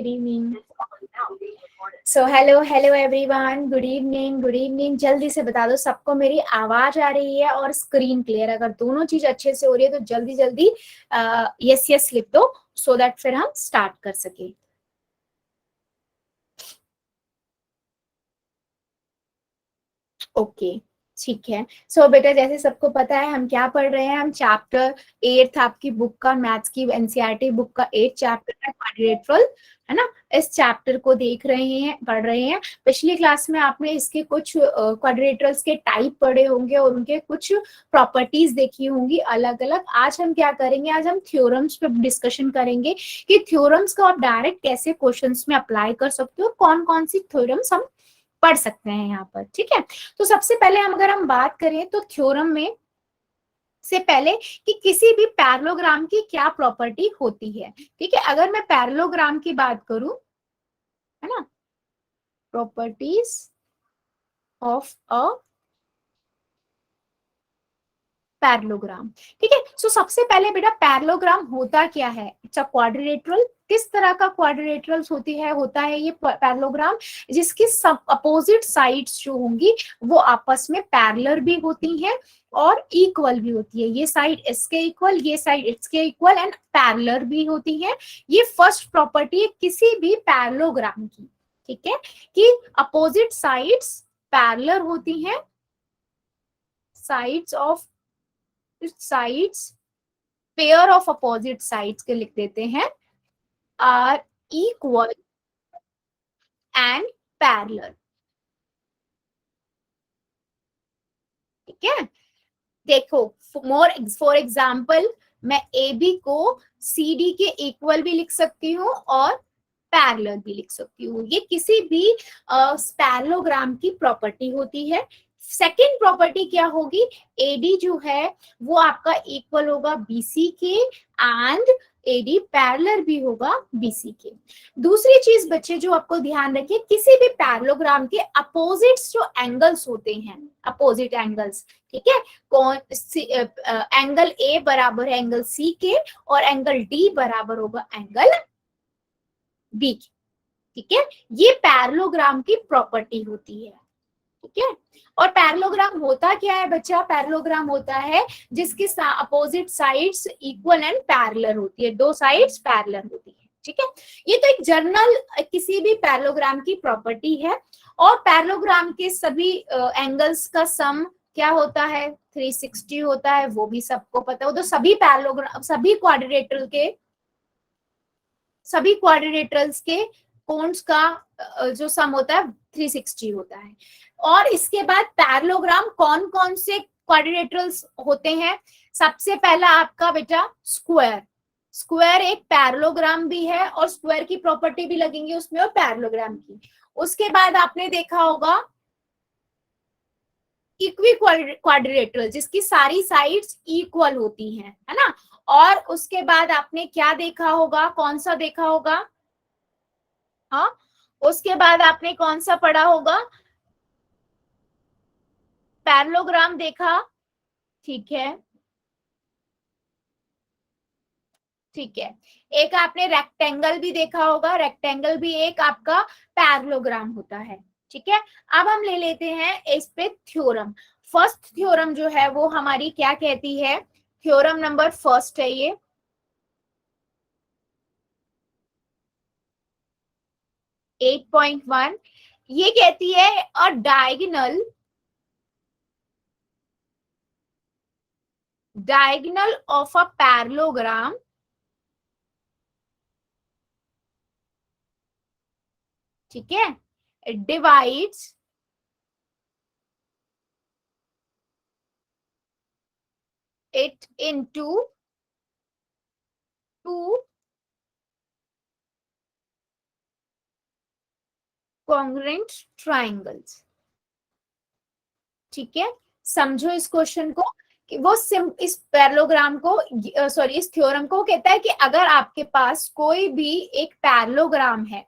Good evening. So hello everyone. Good evening. जल्दी से बता दो सबको मेरी आवाज आ रही है और स्क्रीन क्लियर। अगर दोनों चीज अच्छे से हो रही है तो जल्दी यस लिख दो सो दैट फिर हम स्टार्ट कर सके। ओके ठीक है। सो बेटा जैसे सबको पता है हम क्या पढ़ रहे हैं, हम चैप्टर 8 आपकी बुक का, मैथ्स की एनसीईआरटी बुक का 8 चैप्टर है क्वाड्रिलेटरल, है ना। इस चैप्टर को देख रहे हैं, पढ़ रहे हैं। पिछली क्लास में आपने इसके कुछ क्वाड्रिलेटरल्स के टाइप पढ़े होंगे और उनके कुछ प्रॉपर्टीज देखी होंगी अलग अलग। आज हम क्या करेंगे, आज हम थ्योरम्स पे डिस्कशन करेंगे कि थ्योरम्स को आप डायरेक्ट कैसे क्वेश्चंस में अप्लाई कर सकते हो, कौन कौन सी थ्योरम्स हम पढ़ सकते हैं यहाँ पर। ठीक है, तो सबसे पहले अगर हम बात करें तो थ्योरम में से पहले कि किसी भी पैरेललोग्राम की क्या प्रॉपर्टी होती है। ठीक है, अगर मैं पैरेललोग्राम की बात करूं, है ना, प्रॉपर्टीज ऑफ अ पैरेललोग्राम। ठीक है, सो सबसे पहले बेटा पैरेललोग्राम होता क्या है? It's a quadrilateral. किस तरह का क्वाड्रिलेटरल्स होता है ये पैरेललोग्राम, जिसकी सब अपोजिट साइड्स जो होंगी वो आपस में पैरेलल भी होती हैं और इक्वल भी होती है। ये साइड इसके इक्वल, ये साइड इसके इक्वल एंड पैरेलल भी होती है। ये फर्स्ट प्रॉपर्टी है किसी भी पैरेललोग्राम की। ठीक है, कि अपोजिट साइड्स पैरेलल होती हैं, sides of sides, pair of opposite sides के लिख देते हैं, आर इक्वल एंड पैरेलल। ठीक है, देखो फॉर एग्जाम्पल मैं ए बी को सी डी के इक्वल भी लिख सकती हूँ और पैरेलल भी लिख सकती हूँ। ये किसी भी पैरेललोग्राम की प्रॉपर्टी होती है। सेकेंड प्रॉपर्टी क्या होगी, एडी जो है वो आपका इक्वल होगा बीसी के एंड एडी पैरेलल भी होगा बीसी के। दूसरी चीज बच्चे जो आपको ध्यान रखिए, किसी भी पैरेललोग्राम के अपोजिट्स जो एंगल्स होते हैं, अपोजिट एंगल्स, ठीक है, कौन एंगल ए बराबर है एंगल सी के और एंगल डी बराबर होगा एंगल बी के। ठीक है, ये पैरेललोग्राम की प्रॉपर्टी होती है। ठीक है, और पैरेललोग्राम होता क्या है बच्चा? पैरेललोग्राम होता है जिसकी opposite sides equal and parallel होती है, दो साइड्स पैरेलल होती है। ठीक है, ये तो एक जनरल किसी भी पैरेललोग्राम की प्रॉपर्टी है। और पैरेललोग्राम के सभी एंगल्स का सम क्या होता है? 360 होता है, वो भी सबको पता है। वो तो सभी पैरेललोग्राम, सभी क्वाड्रिलेटरल्स के कोन्स का जो सम होता है 360 होता है। और इसके बाद पैरेललोग्राम कौन कौन से क्वाड्रिलेटरल्स होते हैं? सबसे पहला आपका बेटा स्क्वायर। स्क्वायर एक पैरेललोग्राम भी है और स्क्वायर की प्रॉपर्टी भी लगेंगी उसमें और पैरेललोग्राम की। उसके बाद आपने देखा होगा इक्वी क्वाड्रिलेटरल, जिसकी सारी साइड्स इक्वल होती हैं, है ना। और उसके बाद आपने क्या देखा होगा, कौन सा देखा होगा? हाँ, उसके बाद आपने कौन सा पढ़ा होगा? पैरेललोग्राम देखा। ठीक है, ठीक है, एक आपने रेक्टेंगल भी देखा होगा। रेक्टेंगल भी एक आपका पैरेललोग्राम होता है। ठीक है, अब हम ले लेते हैं इस पे थ्योरम। फर्स्ट थ्योरम जो है वो हमारी क्या कहती है? थ्योरम नंबर फर्स्ट है ये, 8.1। ये कहती है अ diagonal of a parallelogram ठीक है divides it into two congruent triangles। ठीक है, समझो इस क्वेश्चन को कि वो इस पैरेललोग्राम को सॉरी इस थ्योरम को कहता है कि अगर आपके पास कोई भी एक पैरेललोग्राम है,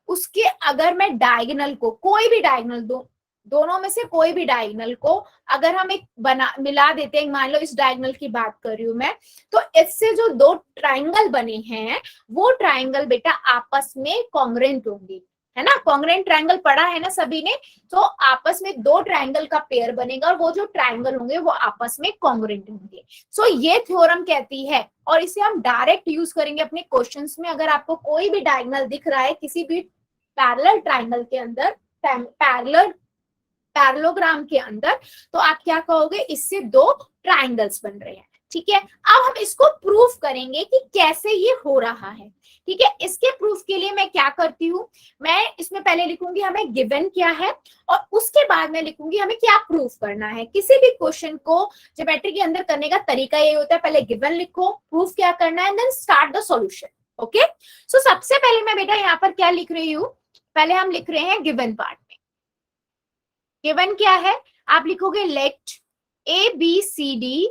उसके अगर मैं डायगोनल को, कोई भी डायगोनल दो, दोनों में से कोई भी डायगोनल को अगर हम एक बना मिला देते हैं, मान लो इस डायगोनल की बात कर रही हूं मैं, तो इससे जो दो ट्राइंगल बने हैं वो ट्राइंगल बेटा आपस में कॉन्ग्रेंट होंगे, है ना। कॉन्ग्रेंट ट्राइंगल पढ़ा है ना सभी ने, तो आपस में दो ट्राइंगल का पेयर बनेगा और वो जो ट्राइंगल होंगे वो आपस में कॉन्ग्रेंट होंगे। सो ये थ्योरम कहती है, और इसे हम डायरेक्ट यूज करेंगे अपने क्वेश्चंस में। अगर आपको कोई भी डायगोनल दिख रहा है किसी भी पैरेलल ट्राइंगल के अंदर, पैरेललोग्राम के अंदर, तो आप क्या कहोगे, इससे दो ट्राइंगल्स बन रहे हैं। ठीक है, अब हम इसको प्रूफ करेंगे कि कैसे ये हो रहा है। ठीक है, इसके प्रूफ के लिए मैं क्या करती हूँ, मैं इसमें पहले लिखूंगी हमें गिवन क्या है, और उसके बाद मैं लिखूंगी हमें क्या प्रूफ करना है। किसी भी क्वेश्चन को ज्योमेट्री के अंदर करने का तरीका ये होता है, पहले गिवन लिखो, प्रूफ क्या करना है, then start the solution. Okay, so सबसे पहले मैं बेटा यहाँ पर क्या लिख रही हूँ, पहले हम लिख रहे हैं गिवन पार्ट में। गिवन क्या है, आप लिखोगे let A B C D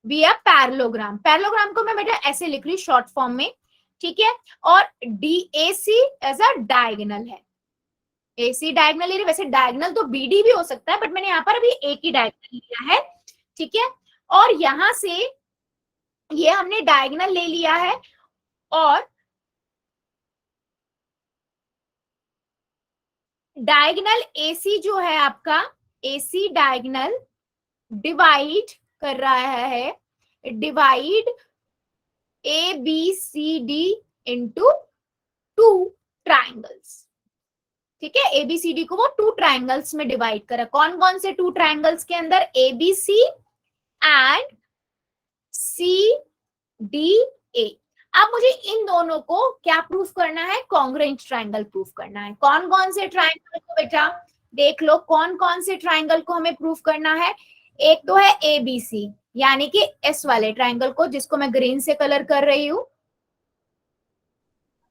be a parallelogram. Parallelogram को मैं बेटा ऐसे लिख रही शॉर्ट फॉर्म में, ठीक है, और D A C as a diagonal है। ए सी डायगोनल ले रही, वैसे डायगोनल तो बी डी भी हो सकता है, बट मैंने यहाँ पर अभी एक ही डायगोनल लिया है। ठीक है, और यहां से ये हमने डायगोनल ले लिया है, और डायगोनल एसी जो है आपका, एसी डायगोनल डिवाइड कर रहा है, divide A B C D into two triangles. ठीक है, एबीसीडी को वो टू ट्राइंगल्स में डिवाइड करा। कौन कौन से टू ट्राइंगल्स के अंदर, ABC and C D A. अब मुझे इन दोनों को क्या प्रूफ करना है, कॉन्ग्रेंट ट्राइंगल प्रूफ करना है। कौन कौन से ट्राइंगल को बेटा देख लो, कौन कौन से ट्राइंगल को हमें प्रूफ करना है। एक तो है एबीसी, यानी कि एस वाले ट्राइंगल को, जिसको मैं ग्रीन से कलर कर रही हूं।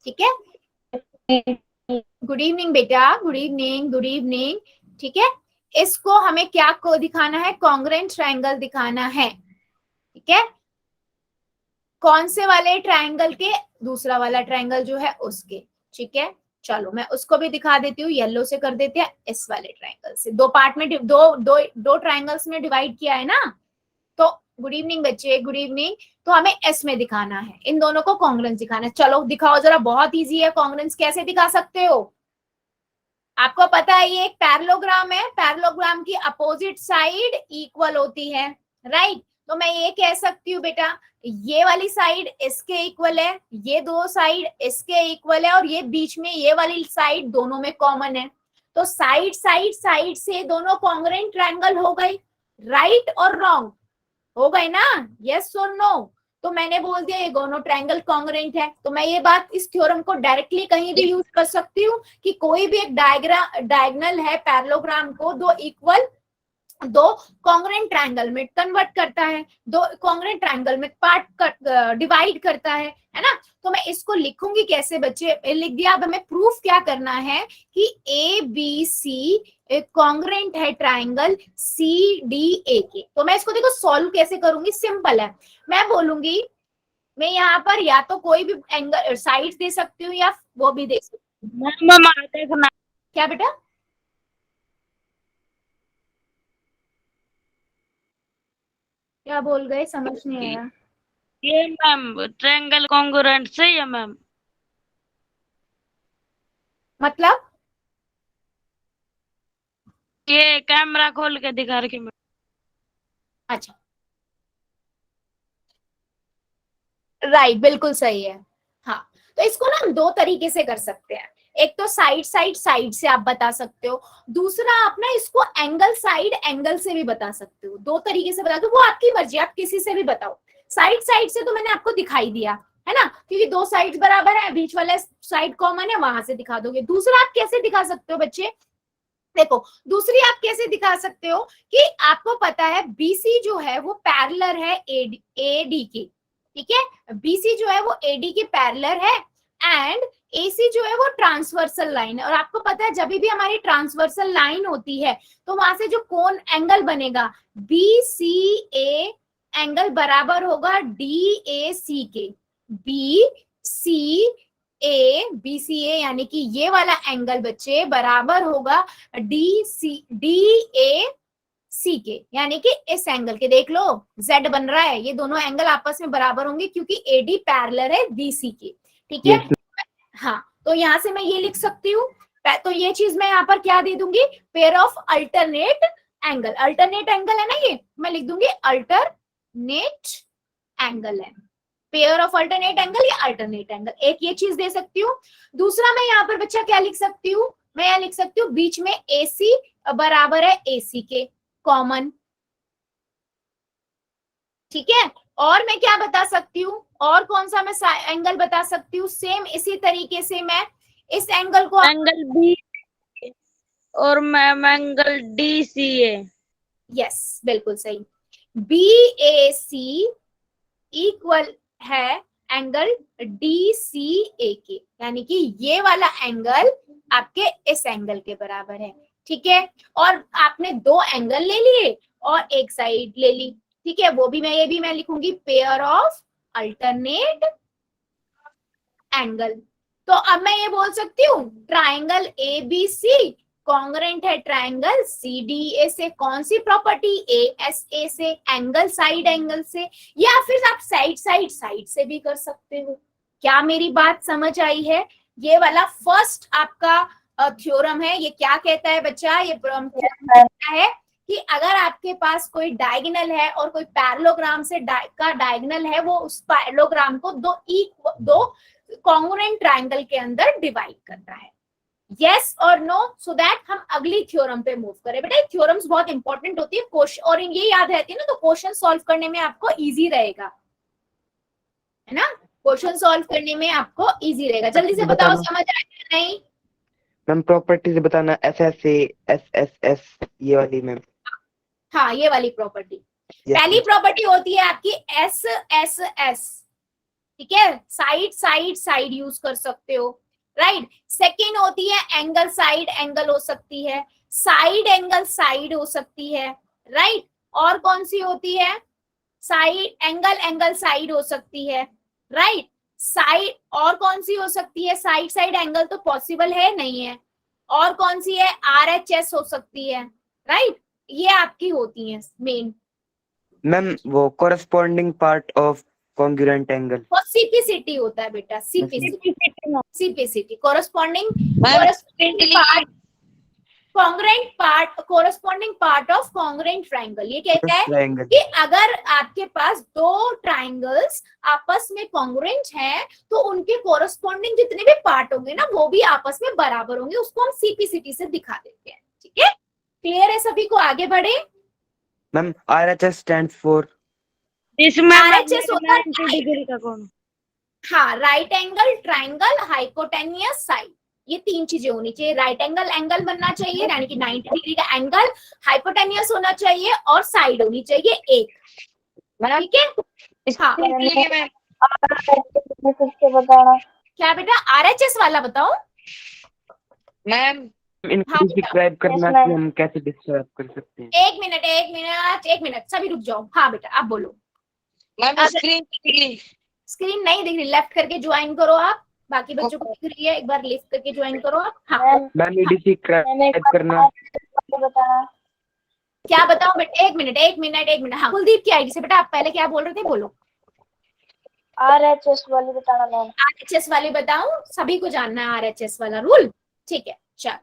ठीक है, गुड इवनिंग बेटा, गुड इवनिंग, गुड इवनिंग। ठीक है, इसको हमें क्या को दिखाना है, कॉन्ग्रेंट ट्राइंगल दिखाना है। ठीक है, कौन से वाले ट्राइंगल के, दूसरा वाला ट्राइंगल जो है उसके। ठीक है, चलो मैं उसको भी दिखा देती हूँ, येलो से कर देते हैं, इस वाले ट्राइंगल से। दो पार्ट में दो ट्राइंगल्स में डिवाइड किया है ना, तो गुड इवनिंग बच्चे, गुड इवनिंग। तो हमें एस में दिखाना है, इन दोनों को कॉन्ग्रेंस दिखाना है। चलो दिखाओ जरा, बहुत इजी है। कॉन्ग्रेंस कैसे दिखा सकते हो, आपको पता है ये एक पैरेललोग्राम है, पैरेललोग्राम की अपोजिट साइड इक्वल होती है, राइट। तो मैं ये कह सकती हूँ बेटा, ये वाली साइड इसके इक्वल है, ये दो साइड इसके इक्वल है, और ये बीच में ये वाली साइड दोनों में कॉमन है। तो साइड साइड साइड से दोनों कॉन्ग्रेंट ट्रायंगल हो गए, राइट और रॉन्ग हो गए ना, यस और नो। तो मैंने बोल दिया ये दोनों ट्रायंगल कॉन्ग्रेंट है। तो मैं ये बात, इस थ्योरम को डायरेक्टली कहीं भी यूज कर सकती हूँ कि कोई भी एक डायगोनल है पैरेललोग्राम को दो इक्वल, दो कॉन्ग्रेंट ट्रायंगल में कन्वर्ट करता है, दो कॉन्ग्रेंट ट्रायंगल में पार्ट डिवाइड करता है ना। तो मैं इसको लिखूंगी कैसे बच्चे, लिख दिया। अब हमें प्रूफ क्या करना है कि ए बी सी कॉन्ग्रेंट है ट्रायंगल सी डी ए के। तो मैं इसको देखो सॉल्व कैसे करूंगी, सिंपल है। मैं बोलूंगी, मैं यहाँ पर या तो कोई भी एंगल साइड दे सकती हूँ या वो भी दे सकती हूँ। क्या बेटा, क्या बोल गए, समझ नहीं आया। ये मैम ट्रायंगल कॉन्ग्रुएंट से या मैम, मतलब ये कैमरा खोल के दिखा रही मैं। अच्छा, राइट, बिल्कुल सही है। हाँ, तो इसको ना हम दो तरीके से कर सकते हैं। एक तो साइड साइड साइड से आप बता सकते हो, दूसरा आप ना इसको एंगल साइड एंगल से भी बता सकते हो। दो तरीके से बता दो, वो आपकी मर्जी, आप किसी से भी बताओ। साइड साइड से तो मैंने आपको दिखाई दिया है ना, क्योंकि दो साइड बराबर है, बीच वाला साइड कॉमन है, वहां से दिखा दोगे। दूसरा आप कैसे दिखा सकते हो बच्चे, देखो दूसरी आप कैसे दिखा सकते हो कि आपको पता है बीसी जो है वो पैरेलल है एडी के। ठीक है, बीसी जो है वो एडी के पैरेलल है, एंड एसी जो है वो ट्रांसवर्सल लाइन है। और आपको पता है जब भी हमारी ट्रांसवर्सल लाइन होती है तो वहां से जो कोण एंगल बनेगा बी सी ए एंगल बराबर होगा डी ए सी के। बी सी ए बी सी ए यानी कि ये वाला एंगल बच्चे बराबर होगा डी ए सी के, यानी कि इस एंगल के। देख लो जेड बन रहा है, ये दोनों एंगल आपस में बराबर होंगे क्योंकि एडी पैरेलल है बीसी के। ठीक है, हाँ, तो यहां से मैं ये लिख सकती हूँ। तो ये चीज मैं यहाँ पर क्या दे दूंगी, pair of alternate angle. Alternate angle है ना, ये मैं लिख दूंगी अल्टरनेट एंगल है, पेयर ऑफ अल्टरनेट एंगल या अल्टरनेट एंगल, एक ये चीज दे सकती हूँ। दूसरा मैं यहाँ पर बच्चा क्या लिख सकती हूँ, मैं यहाँ लिख सकती हूँ बीच में AC बराबर है AC के, कॉमन। ठीक है, और मैं क्या बता सकती हूँ, और कौन सा मैं एंगल बता सकती हूँ, सेम इसी तरीके से मैं इस एंगल को एंगल बी और मैम एंगल DCA। यस बिल्कुल सही, BAC इक्वल है एंगल DCA के, यानी कि ये वाला एंगल आपके इस एंगल के बराबर है। ठीक है, और आपने दो एंगल ले लिए और एक साइड ले ली। ठीक है, वो भी मैं, ये भी मैं लिखूंगी पेयर ऑफ अल्टरनेट एंगल। तो अब मैं ये बोल सकती हूँ ट्राइंगल ABC कॉन्ग्रेंट है ट्राइंगल CDA से। कौन सी प्रॉपर्टी, ASA से, एंगल साइड एंगल से, या फिर आप साइड साइड साइड से भी कर सकते हो। क्या मेरी बात समझ आई है? ये वाला फर्स्ट आपका थ्योरम है। ये क्या कहता है बच्चा, ये कहता है कि अगर आपके पास कोई डायगोनल है और कोई पैरेललोग्राम से का डायगोनल है, वो उस पैरेललोग्राम को दो कॉन्ग्रुएंट ट्रायंगल के अंदर डिवाइड करता है। यस और नो, सो दैट हम अगली थ्योरम पे मूव करें। बेटा थ्योरम्स बहुत इंपॉर्टेंट होती है, क्वेश्चन और ये याद रहती है ना, तो क्वेश्चन सॉल्व करने में आपको इजी रहेगा, है ना, क्वेश्चन सॉल्व करने में आपको इजी रहेगा। जल्दी से बताओ समझ आया या नहीं? मैम प्रॉपर्टी से बताना, SSA SSS ये वाली मैम। हाँ, ये वाली प्रॉपर्टी पहली प्रॉपर्टी होती है आपकी SSS। ठीक है, साइड साइड साइड यूज कर सकते हो, राइट। सेकेंड होती है एंगल साइड एंगल हो सकती है, साइड एंगल साइड हो सकती है, राइट। और कौन सी होती है, साइड एंगल एंगल साइड हो सकती है, राइट। साइड और कौन सी हो सकती है, साइड साइड एंगल तो पॉसिबल है नहीं है। और कौन सी है, RHS हो सकती है, राइट। ये आपकी होती है मेन। मैम वो corresponding part of congruent angle, वो CPCT होता है बेटा, CPCT corresponding corresponding part of congruent triangle. ये कहता है कि अगर आपके पास दो ट्रायंगल्स आपस में कॉन्ग्रुएंट हैं तो उनके कोरस्पॉन्डिंग जितने भी पार्ट होंगे ना, वो भी आपस में बराबर होंगे। उसको हम CPCT से दिखा देते हैं। ठीक है, क्लियर है सभी को? आगे बढ़े। मैम RHS स्टैंड्स फॉर, इसमें RHS होता है 90 डिग्री का कोण। हाँ, right angle triangle hypotenuse side, ये तीन चीजें होनी चाहिए। राइट एंगल एंगल बनना चाहिए, यानी कि 90 डिग्री का एंगल, हाइपोटेन्यूस होना चाहिए और साइड होनी चाहिए एक। ठीक है, हाँ क्या बेटा, RHS वाला बताओ मैम इनको हाँ, डिस्क्राइब करना कि हम कैसे डिस्क्राइब कर सकते हैं। एक मिनट सभी रुक जाओ। हाँ बेटा आप बोलो। मैम स्क्रीन नहीं दिख रही, लेफ्ट करके ज्वाइन करो आप, बाकी बच्चों को दिख रही है, एक बार लेफ्ट करके ज्वाइन करो आप। हाँ मैम ये डिस्क्राइब करना, क्या बताओ बेटा, एक मिनट। हाँ कुलदीप की आईडी से बेटा, आप पहले क्या बोल रहे थे, बोलो। RHS वाली बताना मैम। RHS वाली बताओ, सभी को जानना है RHS वाला रूल। ठीक है चल।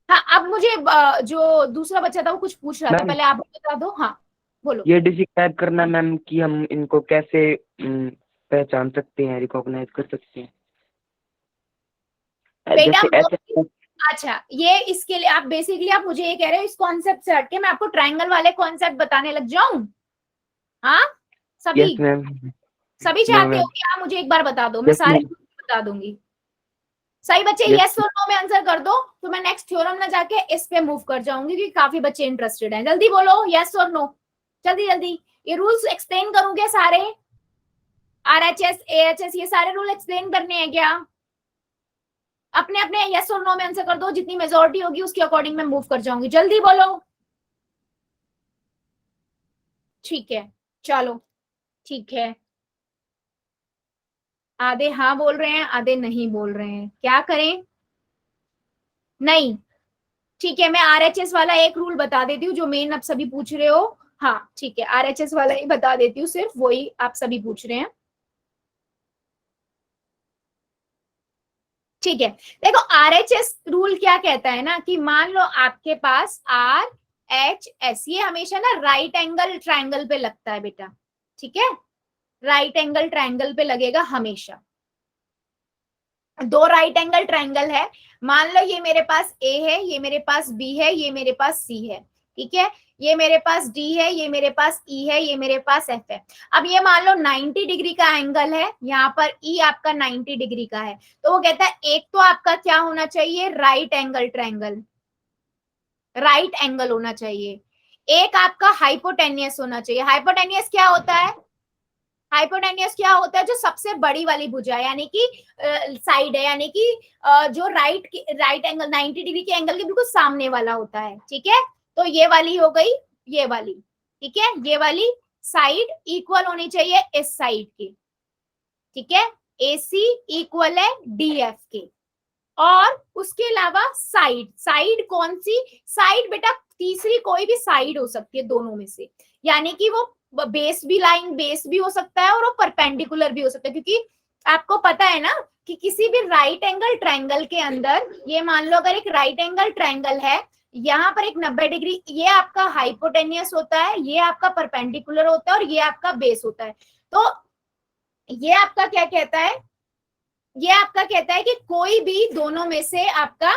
हाँ अब मुझे जो दूसरा बच्चा था वो कुछ पूछ रहा था, पहले आप बता दो। हाँ बोलो। ये डिस्क्राइब करना मैम कि हम इनको कैसे पहचान सकते हैं, रिकॉग्नाइज कर सकते हैं। बेटा जैसे अच्छा, ये इसके लिए आप बेसिकली आप मुझे ये कह रहे हो इस कॉन्सेप्ट से हटके मैं आपको ट्रायंगल वाले कॉन्सेप्ट बताने लग जाऊं? हाँ सभी यस मैम, सभी चाहते हो कि आप मुझे एक बार बता दो, मैं सारे बता दूंगी। सही बच्चे यस और नो में आंसर कर दो, तो मैं नेक्स्ट थ्योरम ना जाके इस पे मूव कर जाऊंगी क्योंकि काफी बच्चे इंटरेस्टेड हैं। जल्दी बोलो यस और नो, जल्दी जल्दी। ये रूल्स एक्सप्लेन करूंगे सारे, RHS AHS ये सारे रूल एक्सप्लेन करने हैं क्या? अपने अपने यस और नो में आंसर कर दो, जितनी मेजॉरिटी होगी उसके अकॉर्डिंग मैं मूव कर जाऊंगी। जल्दी बोलो। ठीक है चलो, ठीक है आधे हाँ बोल रहे हैं, आधे नहीं बोल रहे हैं, क्या करें? नहीं, ठीक है, मैं आरएचएस वाला एक रूल बता देती हूँ जो मेन आप सभी पूछ रहे हो। हाँ ठीक है, आरएचएस वाला ही बता देती हूँ, सिर्फ वही आप सभी पूछ रहे हैं। ठीक है, देखो आरएचएस रूल क्या कहता है ना कि मान लो आपके पास आर एच एस, ये हमेशा ना राइट एंगल ट्रायंगल पे लगता है बेटा, ठीक है, राइट एंगल ट्रायंगल पे लगेगा हमेशा। दो राइट एंगल ट्रायंगल है, मान लो ये मेरे पास ए है, ये मेरे पास बी है, ये मेरे पास सी है, ठीक है, ये मेरे पास डी है, ये मेरे पास ई है, ये मेरे पास एफ है। अब ये मान लो 90 डिग्री का एंगल है, यहाँ पर ई आपका 90 डिग्री का है, तो वो कहता है एक तो आपका क्या होना चाहिए, right angle triangle, right angle होना चाहिए, एक आपका हाइपोटेनियस होना चाहिए। हाइपोटेनियस क्या होता है? हाइपोटेनियस क्या होता है? जो सबसे बड़ी वाली भुजा यानी कि साइड है, यानी कि जो राइट एंगल 90 डिग्री के एंगल के बिल्कुल सामने वाला होता है, ठीक है, तो ये वाली हो गई, ये वाली, ठीक है, ये वाली साइड इक्वल होनी चाहिए इस साइड के, ठीक है, AC इक्वल है DF के। और उसके अलावा साइड, साइड कौन सी साइड बेटा? तीसरी कोई भी साइड हो सकती है दोनों में से, यानी कि वो बेस भी, लाइन बेस भी हो सकता है और वो परपेंडिकुलर भी हो सकता है, क्योंकि आपको पता है ना कि किसी भी राइट एंगल ट्रायंगल के अंदर, ये मान लो अगर एक राइट एंगल ट्रायंगल है, यहाँ पर एक 90 डिग्री, ये आपका हाइपोटेनियस होता है, ये आपका परपेंडिकुलर होता है और ये आपका बेस होता है। तो ये आपका क्या कहता है? ये आपका कहता है कि कोई भी दोनों में से आपका,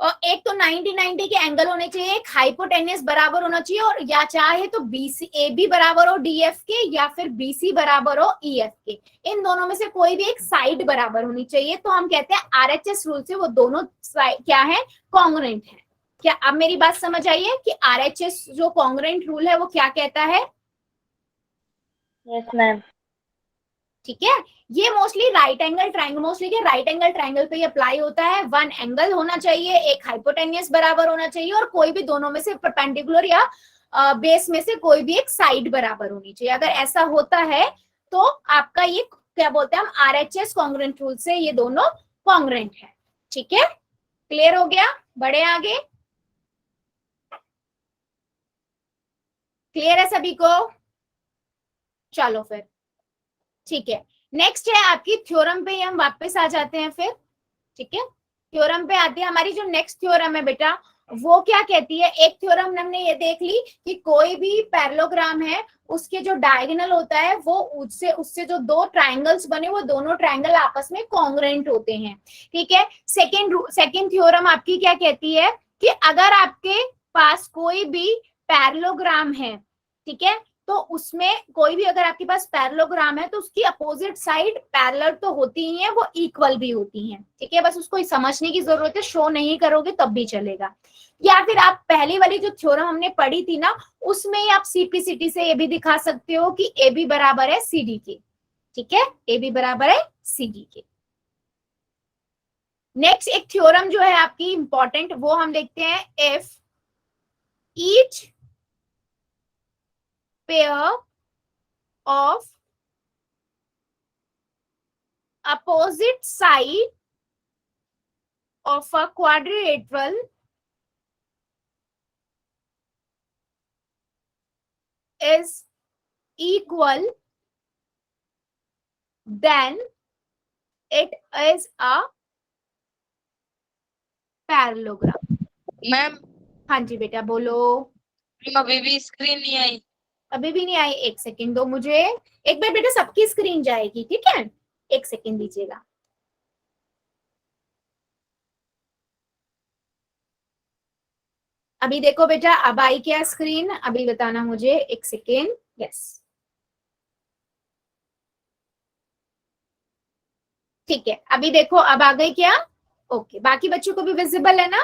और एक तो 90 के एंगल होने चाहिए, एक हाइपोटेनियस बराबर होना चाहिए, और या चाहे तो BC AB बराबर हो DF के, या फिर BC बराबर हो EF के, इन दोनों में से कोई भी एक साइड बराबर होनी चाहिए। तो हम कहते हैं RHS रूल से वो दोनों क्या है, कॉन्ग्रुएंट है। क्या अब मेरी बात समझ आई है कि RHS जो कॉन्ग्रुएंट रूल है वो क्या कहता है? Yes ma'am. ठीक है, ये mostly right angle triangle, mostly के राइट एंगल ट्रायंगल पे अप्लाई होता है। वन एंगल होना चाहिए, एक हाइपोटेनियस बराबर होना चाहिए, और कोई भी दोनों में से परपेंडिकुलर या बेस में से कोई भी एक साइड बराबर होनी चाहिए। अगर ऐसा होता है तो आपका ये क्या बोलते हैं हम, RHS कॉन्ग्रुएंट रूल से ये दोनों कॉन्ग्रुएंट है। ठीक है, क्लियर हो गया? बढ़े आगे, क्लियर है सभी को? चलो फिर ठीक है, नेक्स्ट है आपकी थ्योरम पे हम वापस आ जाते हैं फिर। ठीक है, थ्योरम पे आते हैं। हमारी जो नेक्स्ट थ्योरम है बेटा वो क्या कहती है? एक थ्योरम हमने ये देख ली कि कोई भी पैरेललोग्राम है उसके जो डायगोनल होता है वो उससे जो दो ट्रायंगल्स बने वो दोनों ट्रायंगल आपस में कॉन्ग्रुएंट होते हैं। ठीक है, सेकंड थ्योरम आपकी क्या कहती है कि अगर आपके पास कोई भी पैरेललोग्राम है, ठीक है, तो उसमें कोई भी अगर आपके पास पैरेललोग्राम है तो उसकी अपोजिट साइड पैरेलल तो होती ही है, वो इक्वल भी होती हैं। ठीक है, बस उसको समझने की जरूरत है, शो नहीं करोगे तब भी चलेगा। या फिर आप पहली वाली जो थ्योरम हमने पढ़ी थी ना उसमें ही आप सीपीसीटी से ये भी दिखा सकते हो कि ए बी बराबर है सी डी के। ठीक है, ए बी बराबर है सी डी के। नेक्स्ट एक थ्योरम जो है आपकी इंपॉर्टेंट वो हम देखते हैं, if each pair of opposite side of a quadrilateral is equal, then it is a parallelogram। Ma'am हाँ जी बेटा बोलो। अभी भी स्क्रीन नहीं आई। अभी भी नहीं आई? एक सेकेंड दो मुझे, एक बार बेटा सबकी स्क्रीन जाएगी, ठीक है, एक सेकेंड दीजिएगा। अभी देखो बेटा, अब आई क्या स्क्रीन? अभी बताना मुझे, एक सेकेंड। यस ठीक है, अभी देखो अब आ गई क्या? ओके, बाकी बच्चों को भी विजिबल है ना?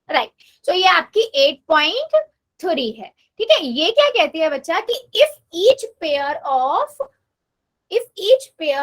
राइट, तो ये आपकी 8.3 है। ठीक है, ये क्या कहती है बच्चा कि if each pair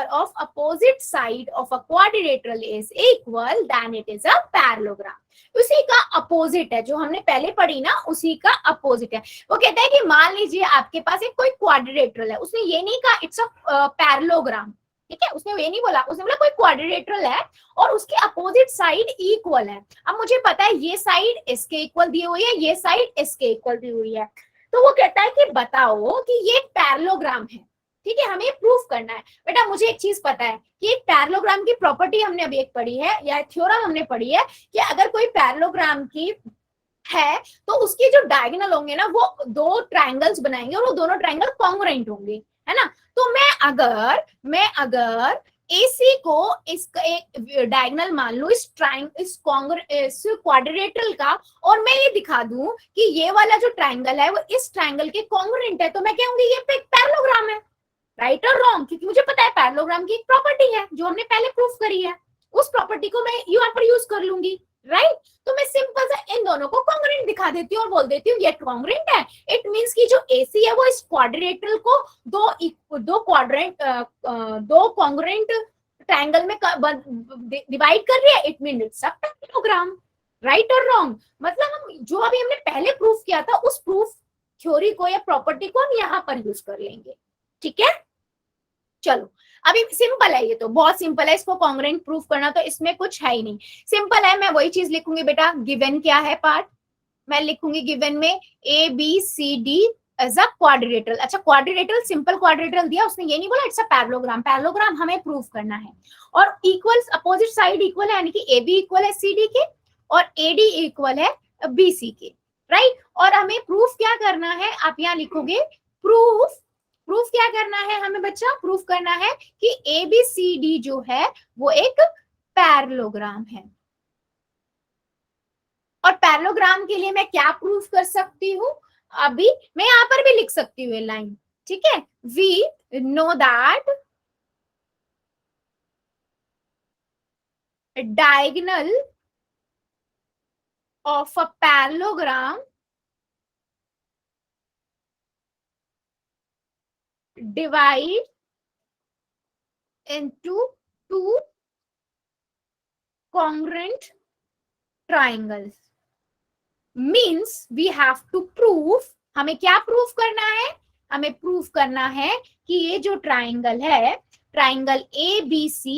of opposite side of a quadrilateral is equal then it is a parallelogram. उसी का अपोजिट है, जो हमने पहले पढ़ी ना उसी का अपोजिट है। वो कहता है कि मान लीजिए आपके पास एक कोई क्वाड्रिलेटरल है, उसने ये नहीं कहा इट्स अ पैरेललोग्राम, ठीक है, उसने ये नहीं बोला, उसने बोला कोई क्वाड्रिलेटरल है और उसके अपोजिट साइड इक्वल है। अब मुझे पता है ये साइड इसके इक्वल दी हुई है, ये साइड इसके इक्वल दी हुई है, तो वो कहता है कि बताओ कि ये एक पैरेललोग्राम है। ठीक है, हमें प्रूफ करना है। बेटा मुझे एक चीज पता है कि एक पैरेललोग्राम की प्रॉपर्टी हमने अभी एक पढ़ी है, या थ्योरम हमने पढ़ी है कि अगर कोई पैरेललोग्राम की है तो उसके जो डायगोनल होंगे ना वो दो ट्रायंगल्स बनाएंगे और वो दोनों ट्रायंगल कॉन्ग्रुएंट होंगे, है ना। तो मैं अगर AC को इसका एक डायगोनल मान लूं इस क्वाड्रिलेटरल का, और मैं ये दिखा दूं कि ये वाला जो ट्रायंगल है वो इस ट्रायंगल के कॉन्ग्रुएंट है, तो मैं कहूंगी ये एक पैरेललोग्राम है। राइट और रॉन्ग? क्योंकि मुझे पता है पैरेललोग्राम की एक प्रॉपर्टी है जो हमने पहले प्रूफ करी है, उस प्रॉपर्टी को मैं यहाँ पर यूज कर लूंगी। राइट, तो मैं सिंपल सा इन दोनों को कॉन्ग्रुएंट दिखा देती हूँ और बोल देती हूँ ये कॉन्ग्रुएंट है। इट मींस कि जो AC है वो इस क्वाड्रिलेटरल को दो कॉन्ग्रुएंट ट्रायंगल में डिवाइड कर रही है। It means it's a parallelogram. Right और रॉन्ग? मतलब हम जो अभी हमने पहले प्रूफ किया था उस प्रूफ थ्योरी को या प्रॉपर्टी को हम यहाँ पर यूज कर लेंगे। ठीक है, चलो अभी सिंपल है, ये तो बहुत सिंपल है, इसको कॉन्ग्रुएंट प्रूफ करना तो इसमें कुछ है ही नहीं, सिंपल है। मैं वही चीज लिखूंगी बेटा, गिवन क्या है पार्ट, मैं लिखूंगी गिवन में ABCD एज अ क्वाड्रिलेटरल। अच्छा क्वाड्रिलेटरल, सिंपल क्वाड्रिलेटरल दिया, उसने ये नहीं बोला इट्स अ पैरेललोग्राम। पैरेललोग्राम हमें प्रूफ करना है और इक्वल अपोजिट साइड इक्वल है, यानी कि AB इक्वल है CD के और AD इक्वल है BC के। राइट, और हमें प्रूफ क्या करना है, आप यहाँ लिखोगे प्रूफ क्या करना है हमें बच्चा, प्रूफ करना है कि ABCD जो है वो एक पैरेललोग्राम है। और पैरेललोग्राम के लिए मैं क्या प्रूफ कर सकती हूँ, अभी मैं यहाँ पर भी लिख सकती हूँ लाइन। ठीक है, we know that diagonal of a parallelogram divide into two congruent triangles means we have to prove, हमें क्या प्रूफ करना है, हमें प्रूफ करना है कि ये जो ट्राइंगल है, ट्राइंगल ABC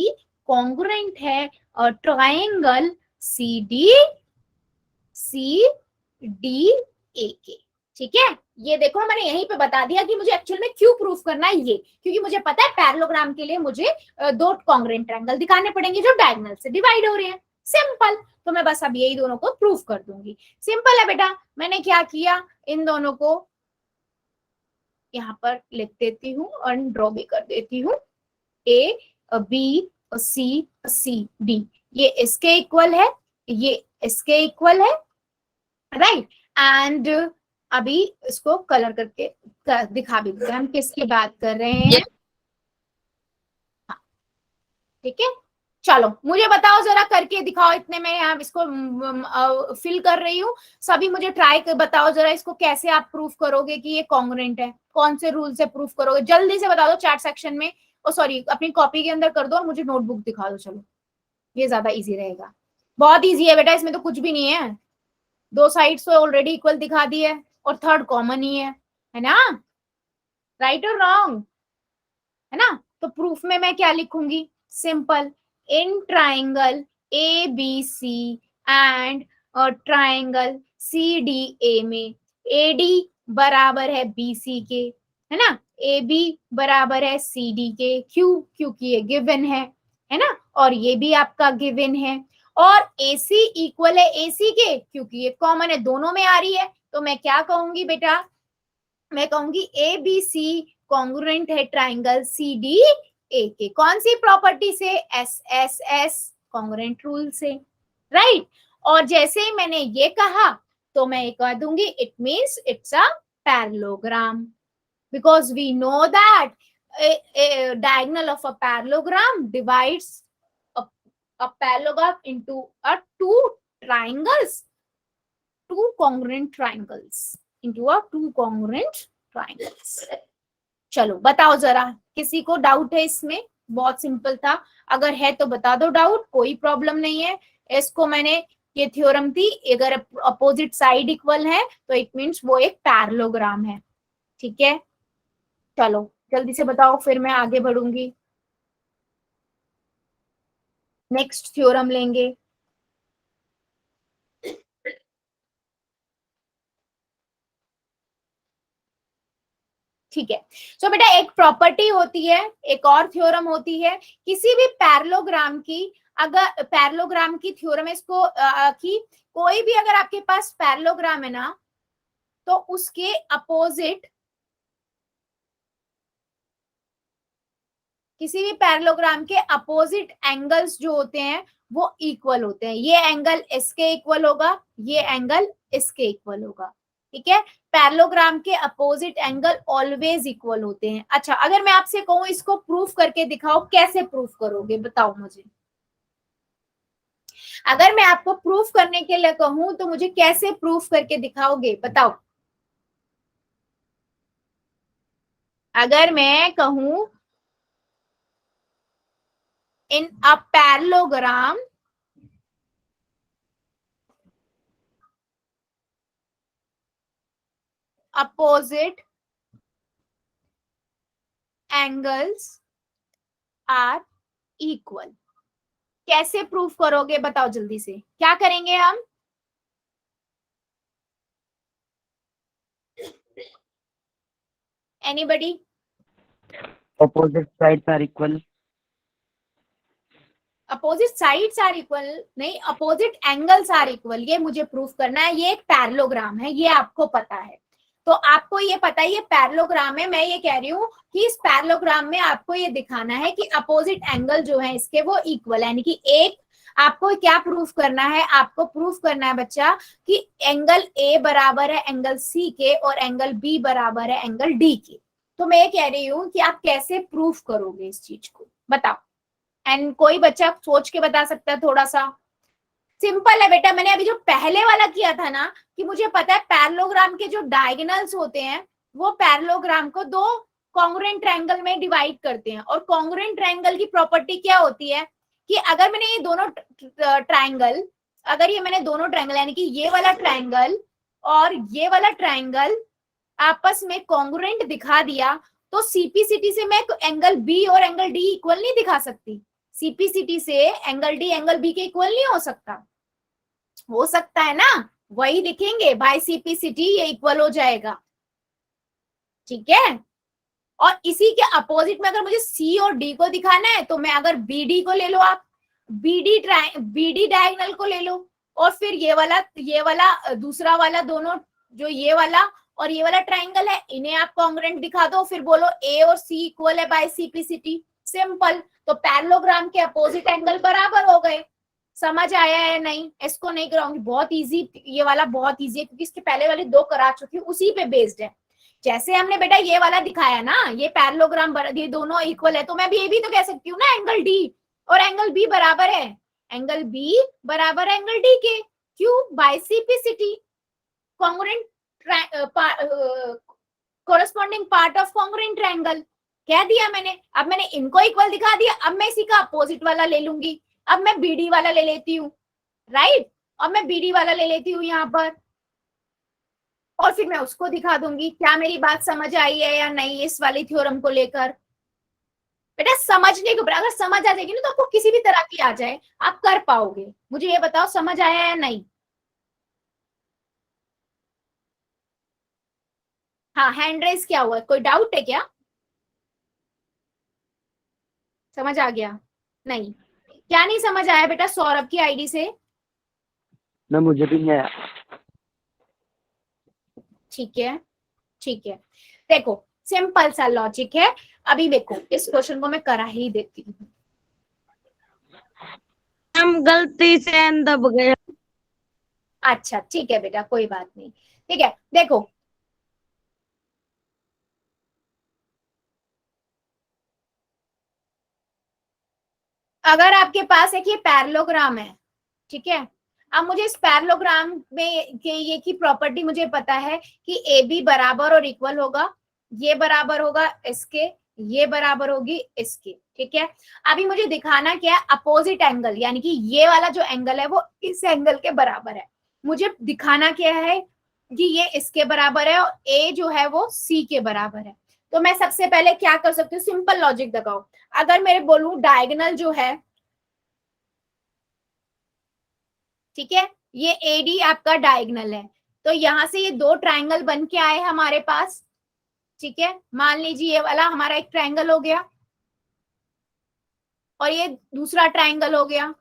कॉन्ग्रुएंट है और ट्राइंगल CDAK। ठीक है, ये देखो मैंने यहीं पे बता दिया कि मुझे एक्चुअल में क्यों प्रूफ करना है ये, क्योंकि मुझे पता है पैरेललोग्राम के लिए मुझे दो कॉन्ग्रुएंट ट्रायंगल दिखाने पड़ेंगे जो डायगोनल से डिवाइड हो रहे हैं। सिंपल, तो मैं बस अब यही दोनों को प्रूफ कर दूंगी। सिंपल है बेटा, मैंने क्या किया, इन दोनों को यहाँ पर लिख देती हूँ और ड्रॉ भी कर देती हूँ। A B C C D, ये इसके इक्वल है, ये इसके इक्वल है। राइट, एंड अभी इसको कलर करके दिखा भी देते हैं हम किसकी बात कर रहे हैं। ठीक है, चलो मुझे बताओ जरा, करके दिखाओ, इतने में यहाँ इसको फिल कर रही हूँ, सभी मुझे ट्राई कर बताओ जरा इसको कैसे आप प्रूफ करोगे कि ये कॉन्ग्रुएंट है, कौन से रूल से प्रूफ करोगे, जल्दी से बता दो चैट सेक्शन में, ओ सॉरी अपनी कॉपी के अंदर कर दो और मुझे नोटबुक दिखा दो। चलो ये ज्यादा इजी रहेगा, बहुत इजी है बेटा, इसमें तो कुछ भी नहीं है, दो साइड्स तो ऑलरेडी इक्वल दिखा दी है और थर्ड कॉमन ही है ना। राइट और रॉन्ग, है ना। तो प्रूफ में मैं क्या लिखूंगी, simple, in triangle ABC and triangle CDA में AD बराबर है BC के, है ना, AB बराबर है CD के, क्यों, क्योंकि ये गिवन है ना, और ये भी आपका गिवन है, और AC इक्वल है AC के क्योंकि ये कॉमन है, दोनों में आ रही है। तो मैं क्या कहूंगी बेटा, मैं कहूंगी ABC कॉन्ग्रुएंट है ट्राइंगल CDA के, कौन सी प्रॉपर्टी से, SSS कॉन्ग्रुएंट रूल से। राइट, और जैसे ही मैंने ये कहा तो मैं कह दूंगी it means it's a parallelogram, because we know that diagonal of a parallelogram divides a parallelogram into a two congruent triangles into a two congruent triangles। चलो बताओ जरा, किसी को डाउट है इसमें, बहुत सिंपल था, अगर है तो बता दो डाउट, कोई प्रॉब्लम नहीं है। इसको मैंने, ये थ्योरम थी, अगर अपोजिट साइड इक्वल है तो इट मींस वो एक पैरेललोग्राम है। ठीक है, चलो जल्दी से बताओ फिर मैं आगे बढ़ूंगी। नेक्स्ट थ्योरम लेंगे। ठीक है, सो बेटा एक प्रॉपर्टी होती है, एक और थ्योरम होती है, किसी भी पैरेललोग्राम की, अगर पैरेललोग्राम की थ्योरम इसको की कोई भी अगर आपके पास पैरेललोग्राम है ना, तो उसके अपोजिट, किसी भी पैरेललोग्राम के अपोजिट एंगल्स जो होते हैं वो इक्वल होते हैं। ये एंगल इसके इक्वल होगा, ये एंगल इसके इक्वल होगा। ठीक है, पैरेललोग्राम के अपोजिट एंगल ऑलवेज इक्वल होते हैं। अच्छा, अगर मैं आपसे कहूं इसको प्रूफ करके दिखाओ, कैसे प्रूफ करोगे बताओ मुझे। अगर मैं आपको प्रूफ करने के लिए कहूं तो मुझे कैसे प्रूफ करके दिखाओगे बताओ। अगर मैं कहूं in a parallelogram opposite angles are equal, कैसे प्रूफ करोगे बताओ जल्दी से, क्या करेंगे हम। Anybody? Opposite sides are equal. Opposite sides are equal नहीं, अपोजिट एंगल्स आर इक्वल, ये मुझे प्रूफ करना है। ये एक पैरेललोग्राम है, ये आपको पता है, तो आपको ये पता है ये पैरेललोग्राम है। मैं ये कह रही हूँ कि इस पैरेललोग्राम में आपको ये दिखाना है कि अपोजिट एंगल जो है इसके वो इक्वल है, यानी कि एक आपको क्या प्रूफ करना है, आपको प्रूफ करना है बच्चा कि एंगल ए बराबर है एंगल सी के और एंगल बी बराबर है एंगल डी के। तो मैं ये कह रही हूँ कि आप कैसे प्रूफ करोगे इस चीज को बताओ। एंड कोई बच्चा सोच के बता सकता है थोड़ा सा। सिंपल है बेटा, मैंने अभी जो पहले वाला किया था ना कि मुझे पता है पैरेललोग्राम के जो डायगोनल्स होते हैं वो पैरेललोग्राम को दो कॉन्ग्रुएंट ट्रायंगल में डिवाइड करते हैं। और कॉन्ग्रुएंट ट्रायंगल की प्रॉपर्टी क्या होती है कि अगर मैंने ये दोनों ट्रायंगल, अगर ये मैंने दोनों ट्रायंगल यानी कि ये वाला ट्रायंगल और ये वाला ट्रायंगल आपस में कॉन्ग्रुएंट दिखा दिया, तो सीपीसीटी से मैं एंगल बी और एंगल डी इक्वल नहीं दिखा सकती। सीपीसीटी से एंगल डी एंगल बी के इक्वल नहीं हो सकता। हो सकता है ना, वही लिखेंगे बाय सीपीसीटी, ये इक्वल हो जाएगा। ठीक है, और इसी के अपोजिट में अगर मुझे सी और डी को दिखाना है तो मैं अगर बी डी को ले लो, आप बीडी डायगोनल को ले लो, और फिर ये वाला दूसरा वाला, दोनों जो ये वाला और ये वाला ट्रायंगल है इन्हें आप कॉन्ग्रुएंट दिखा दो, फिर बोलो ए और सी इक्वल है बाय सीपीसीटी। सिंपल, तो पैरेललोग्राम के अपोजिट एंगल बराबर हो गए। समझ आया है? नहीं, इसको नहीं कराऊंगी, बहुत इजी, ये वाला बहुत इजी है क्योंकि इसके पहले वाले दो करा चुकी हूँ, उसी पे बेस्ड है। जैसे हमने बेटा ये वाला दिखाया ना, ये पैरेललोग्राम ये दोनों इक्वल है, तो मैं भी ये भी तो कह सकती हूँ ना एंगल डी और एंगल बी बराबर है, एंगल बी बराबर है एंगल डी के। क्यों? By CPCT, congruent corresponding part of congruent triangle कह दिया मैंने। अब मैंने इनको इक्वल दिखा दिया, अब मैं इसी का अपोजिट वाला ले लूंगी। अब मैं बीडी वाला ले लेती हूँ, राइट, अब मैं बीडी वाला ले लेती हूँ यहाँ पर, और फिर मैं उसको दिखा दूंगी। क्या मेरी बात समझ आई है या नहीं इस वाली थ्योरम को लेकर? बेटा समझने के ऊपर, अगर समझ आ जाएगी ना तो आपको किसी भी तरह की आ जाए आप कर पाओगे। मुझे ये बताओ समझ आया या नहीं? हाँ, हैंड रेस क्या हुआ, कोई डाउट है क्या? समझ आ गया? नहीं, क्या नहीं समझ आया बेटा सौरभ की आईडी से? ना, मुझे भी नहीं आया। ठीक है, ठीक है, देखो सिंपल सा लॉजिक है। अभी देखो इस क्वेश्चन को मैं करा ही देती हूँ। हम गलती से एन दब गए। अच्छा ठीक है बेटा, कोई बात नहीं। ठीक है, देखो अगर आपके पास एक ये पैरेललोग्राम है, ठीक है, अब मुझे इस पैरेललोग्राम में के ये की प्रॉपर्टी मुझे पता है कि ए बी बराबर और इक्वल होगा, ये बराबर होगा इसके, ये बराबर होगी इसके। ठीक है, अभी मुझे दिखाना क्या है, अपोजिट एंगल, यानी कि ये वाला जो एंगल है वो इस एंगल के बराबर है। मुझे दिखाना क्या है कि ये इसके बराबर है और ए जो है वो सी के बराबर है। तो मैं सबसे पहले क्या कर सकती हूँ, सिंपल लॉजिक लगाओ। अगर मेरे बोलूं डायगोनल जो है ठीक है, ये एडी आपका डायगनल है, तो यहां से ये दो ट्रायंगल बन के आए हमारे पास। ठीक है, मान लीजिए ये वाला हमारा एक ट्रायंगल हो गया और ये दूसरा ट्रायंगल हो गया।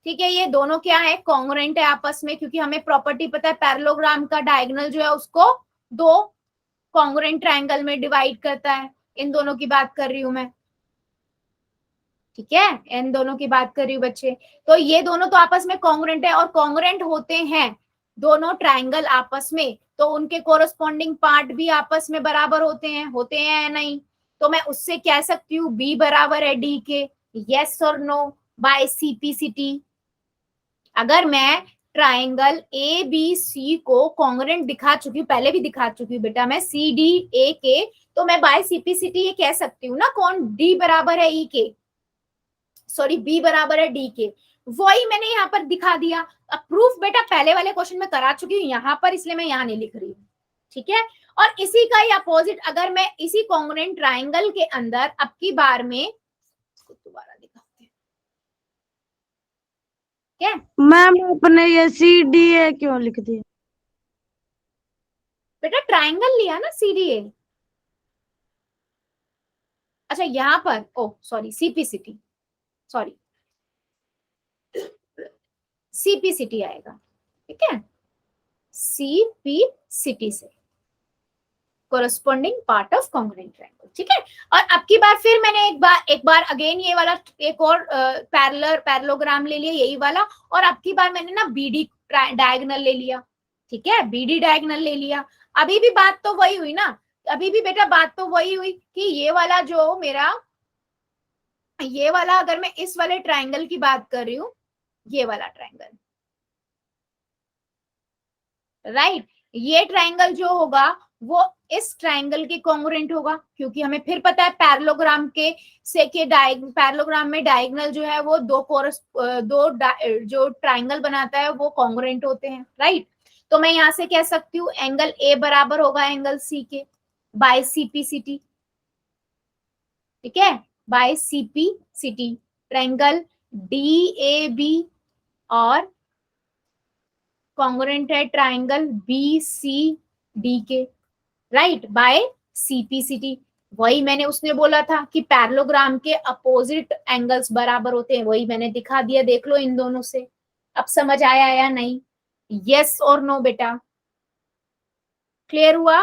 ठीक है, ये दोनों क्या है, कॉन्ग्रुएंट है आपस में, क्योंकि हमें प्रॉपर्टी पता है पैरेललोग्राम का डायगोनल जो है उसको दो कॉन्ग्रुएंट ट्रायंगल में डिवाइड करता है। इन दोनों की बात कर रही हूं मैं। ठीक है, इन दोनों की बात कर रही हूँ बच्चे। तो ये दोनों तो आपस में कॉन्ग्रुएंट है, और कॉन्ग्रुएंट होते हैं दोनों ट्रायंगल आपस में, तो उनके कोरस्पॉन्डिंग पार्ट भी आपस में बराबर होते हैं या नहीं। तो मैं उससे कह सकती हूँ बी बराबर है डी के, यस और नो, बाय सीपीसीटी। अगर मैं ट्रायंगल ए बी सी को कॉन्ग्रुएंट दिखा चुकी हूँ, पहले भी दिखा चुकी हूँ बेटा मैं, सी डी ए के, तो मैं बाय सीपीसीटी ये कह सकती हूँ ना, कौन डी बराबर है ई के, सॉरी बी बराबर है डी के। वही मैंने यहाँ पर दिखा दिया। अब प्रूफ बेटा पहले वाले क्वेश्चन में करा चुकी हूँ यहाँ पर, इसलिए मैं यहाँ नहीं लिख रही हूँ। ठीक है, और इसी का ही अपोजिट अगर मैं इसी कॉन्ग्रुएंट ट्रायंगल के अंदर अब की बार में, दोबारा दिखाते हैं। क्या मैम आपने ये सी डी ए क्यों लिख दिया? बेटा ट्रायंगल लिया ना सी डी ए। अच्छा यहाँ पर ओ सॉरी सीपीसीटी, सॉरी सीपीसीटी आएगा। ठीक है, सीपीसीटी से corresponding part of congruent triangle. ठीक है, और अब की बार फिर मैंने एक बार अगेन ये वाला एक और पैरेललोग्राम ले लिया, यही वाला, और अब की बार मैंने ना बीडी डायगोनल ले लिया। ठीक है, बीडी डायगोनल ले लिया। अभी भी बात तो वही हुई ना, अभी भी बेटा बात तो वही हुई कि ये वाला जो मेरा, ये वाला अगर मैं इस वाले ट्रायंगल की बात कर रही हूँ, ये वाला ट्रायंगल, राइट, ये ट्रायंगल जो होगा वो इस ट्रायंगल के कॉन्ग्रुएंट होगा, क्योंकि हमें फिर पता है पैरेललोग्राम के से के पैरेललोग्राम में डायगोनल जो है वो जो ट्रायंगल बनाता है वो कॉन्ग्रुएंट होते हैं, राइट। तो मैं यहां से कह सकती हूँ एंगल ए बराबर होगा एंगल सी के बाय सीपीसीटी। ठीक है, by CPCT triangle D A B और कॉन्ग्रुएंट है ट्रायंगल बी सी डी के, राइट, बाय सीपीसीटी। वही मैंने उसने बोला था कि पैरेललोग्राम के अपोजिट एंगल्स बराबर होते हैं, वही मैंने दिखा दिया, देख लो इन दोनों से। अब समझ आया या नहीं, यस और नो बेटा, क्लियर हुआ?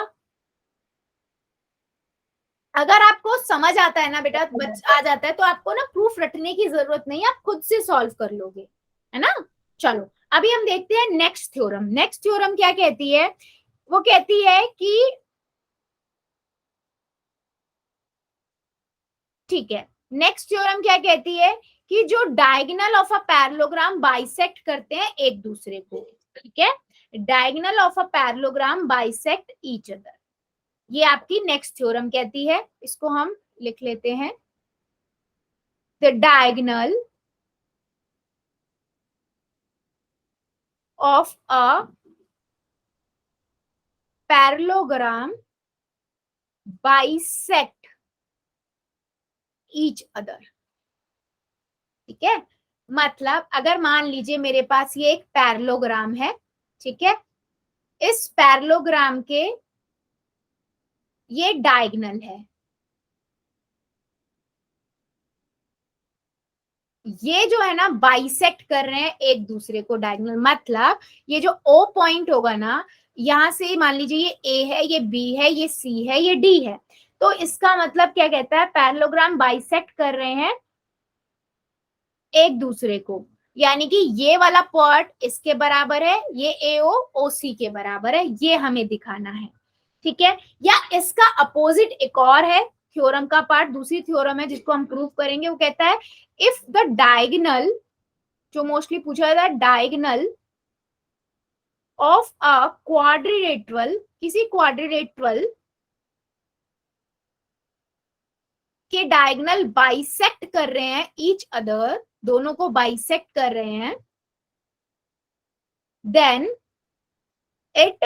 अगर आपको समझ आता है ना बेटा, आ जाता है, तो आपको ना प्रूफ रटने की जरूरत नहीं है, आप खुद से सॉल्व कर लोगे, है ना। चलो अभी हम देखते हैं नेक्स्ट थ्योरम। नेक्स्ट थ्योरम क्या कहती है, वो कहती है कि, ठीक है, नेक्स्ट थ्योरम क्या कहती है कि जो diagonal of a parallelogram bisect करते हैं एक दूसरे को। ठीक है, diagonal of a parallelogram bisect each other, ये आपकी नेक्स्ट थ्योरम कहती है। इसको हम लिख लेते हैं, the diagonal of a parallelogram bisect each other. ठीक है, मतलब अगर मान लीजिए मेरे पास ये एक पैरेललोग्राम है, ठीक है, इस पैरेललोग्राम के ये डायगोनल है, ये जो है ना बाइसेक्ट कर रहे हैं एक दूसरे को डायगोनल, मतलब ये जो ओ पॉइंट होगा ना, यहां से मान लीजिए ये ए है, ये बी है, ये सी है, ये डी है, तो इसका मतलब क्या कहता है, पैरेललोग्राम बाइसेक्ट कर रहे हैं एक दूसरे को, यानी कि ये वाला पार्ट इसके बराबर है, ये एओ ओसी के बराबर है, ये हमें दिखाना है। ठीक है, या इसका अपोजिट एक और है थ्योरम का पार्ट, दूसरी थ्योरम है जिसको हम प्रूव करेंगे, वो कहता है इफ द डायगोनल, जो मोस्टली पूछा जाता है, डायगोनल ऑफ अ क्वाड्रिलेटरल, किसी क्वाड्रिलेटरल के डायगोनल बाइसेक्ट कर रहे हैं ईच अदर, दोनों को बाइसेक्ट कर रहे हैं, then it